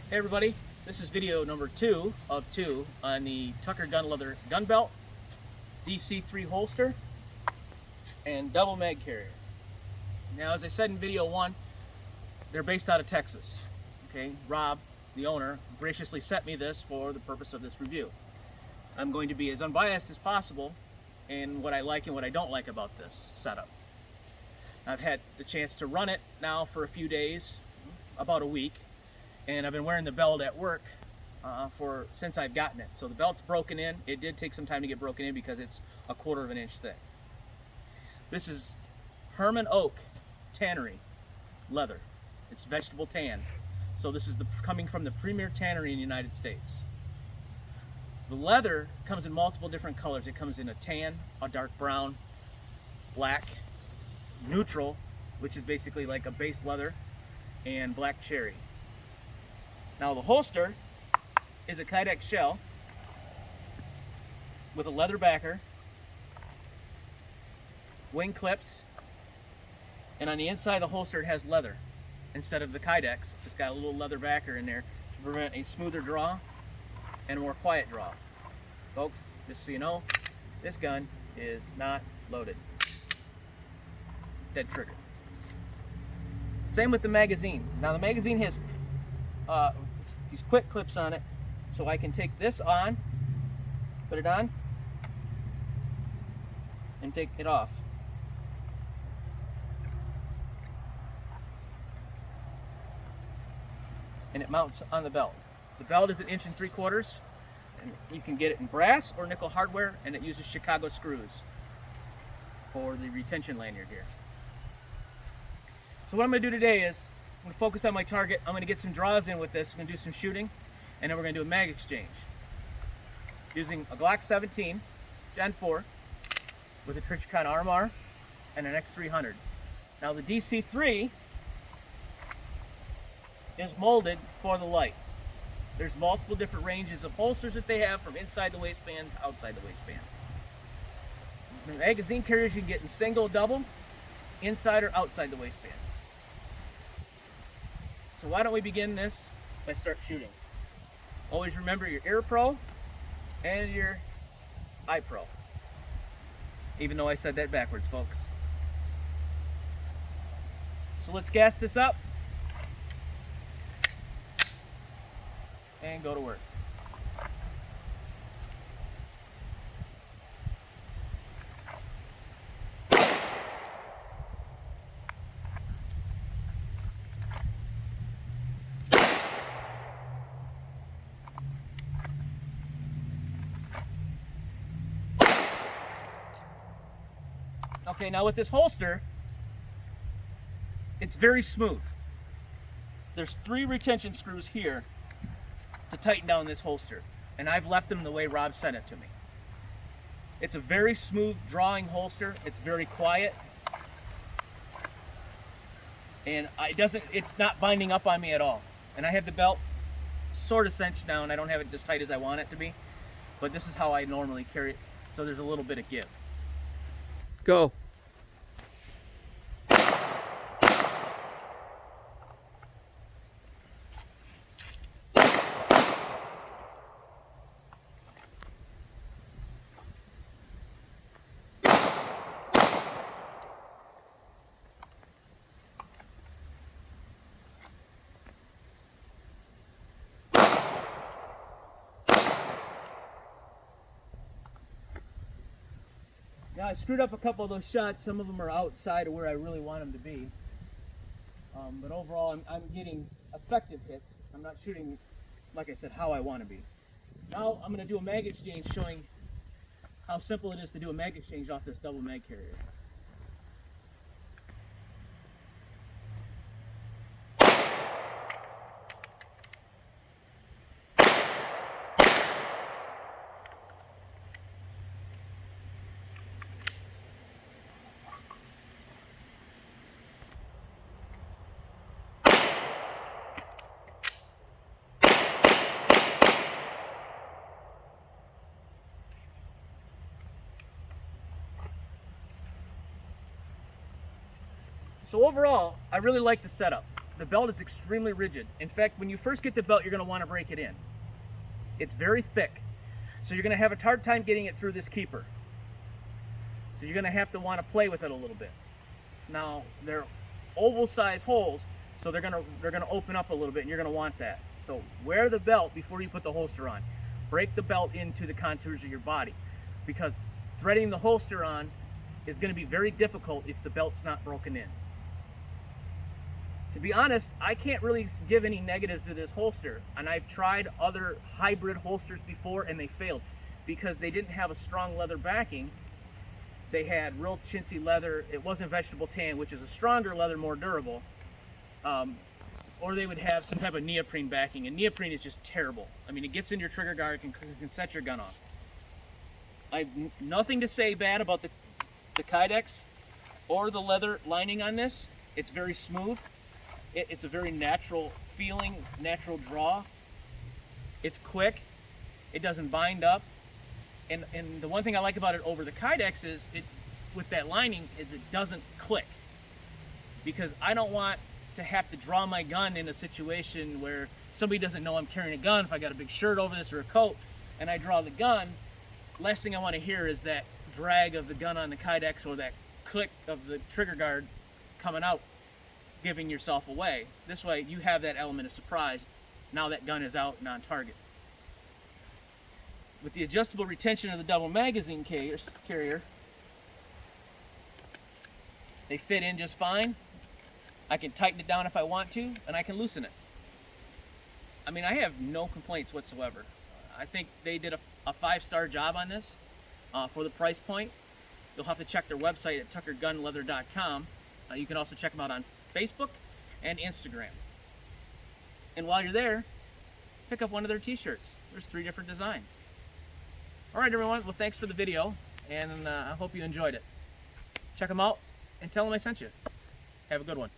Hey everybody, this is video number 2 of 2 on the Tucker gun leather gun belt, DC3 holster, and double mag carrier. Now, as I said in video 1, they're based out of Texas. Okay, Rob, the owner, graciously sent me this for the purpose of this review. I'm going to be as unbiased as possible in what I like and what I don't like about this setup. I've had the chance to run it now for a few days, about a week, and I've been wearing the belt at work since I've gotten it. So the belt's broken in. It did take some time to get broken in because it's a 1/4 inch thick. This is Herman Oak Tannery leather. It's vegetable tan. So this is coming from the premier tannery in the United States. The leather comes in multiple different colors. It comes in a tan, a dark brown, black, neutral, which is basically like a base leather, and black cherry. Now the holster is a Kydex shell with a leather backer, wing clips, and on the inside of the holster it has leather instead of the Kydex. It's got a little leather backer in there to prevent a smoother draw and a more quiet draw. Folks, just so you know, this gun is not loaded. Dead trigger. Same with the magazine. Now the magazine has these quick clips on it, so I can take this on, put it on, and take it off. And it mounts on the belt. The belt is 1 3/4 inches, and you can get it in brass or nickel hardware, and it uses Chicago screws for the retention lanyard here. So what I'm going to do today is I'm going to focus on my target. I'm going to get some draws in with this. I'm going to do some shooting, and then we're going to do a mag exchange using a Glock 17 Gen 4 with a Trichicon RMR and an X300. Now the DC3 is molded for the light. There's multiple different ranges of holsters that they have, from inside the waistband to outside the waistband. The magazine carriers you can get in single, double, inside or outside the waistband. So why don't we begin this by start shooting. Always remember your ear pro and your eye pro. Even though I said that backwards, folks. So let's gas this up and go to work. Okay, now with this holster, it's very smooth. There's 3 retention screws here to tighten down this holster, and I've left them the way Rob sent it to me. It's a very smooth drawing holster. It's very quiet, and it's not binding up on me at all. And I have the belt sort of cinched down. I don't have it as tight as I want it to be, but this is how I normally carry it, so there's a little bit of give. Go. Now I screwed up a couple of those shots. Some of them are outside of where I really want them to be. But overall, I'm getting effective hits. I'm not shooting, like I said, how I want to be. Now I'm going to do a mag exchange, showing how simple it is to do a mag exchange off this double mag carrier. So overall, I really like the setup. the belt is extremely rigid. In fact, when you first get the belt, you're going to want to break it in. It's very thick. So you're going to have a hard time getting it through this keeper. So you're going to have to want to play with it a little bit. Now, they're oval-sized holes, so they're going to open up a little bit, and you're going to want that. So wear the belt before you put the holster on. Break the belt into the contours of your body, because threading the holster on is going to be very difficult if the belt's not broken in. To be honest, I can't really give any negatives to this holster, and I've tried other hybrid holsters before and they failed because they didn't have a strong leather backing. They had real chintzy leather. It wasn't vegetable tan, which is a stronger leather, more durable. Or they would have some type of neoprene backing, and neoprene is just terrible. I mean, it gets in your trigger guard, it can set your gun off. I've nothing to say bad about the Kydex or the leather lining on this. It's very smooth. It's a very natural feeling, natural draw. It's quick. It doesn't bind up. And the one thing I like about it over the Kydex is, with that lining, is it doesn't click. Because I don't want to have to draw my gun in a situation where somebody doesn't know I'm carrying a gun. If I got a big shirt over this or a coat and I draw the gun, last thing I want to hear is that drag of the gun on the Kydex or that click of the trigger guard coming out, giving yourself away. This way you have that element of surprise. Now that gun is out and on target. With the adjustable retention of the double magazine carrier, they fit in just fine. I can tighten it down if I want to, and I can loosen it. I mean, I have no complaints whatsoever. I think they did a 5-star job on this for the price point. You'll have to check their website at tuckergunleather.com. You can also check them out on Facebook and Instagram. And while you're there, pick up one of their t-shirts. There's 3 different designs. All right, everyone. Well, thanks for the video, and I hope you enjoyed it. Check them out and tell them I sent you. Have a good one.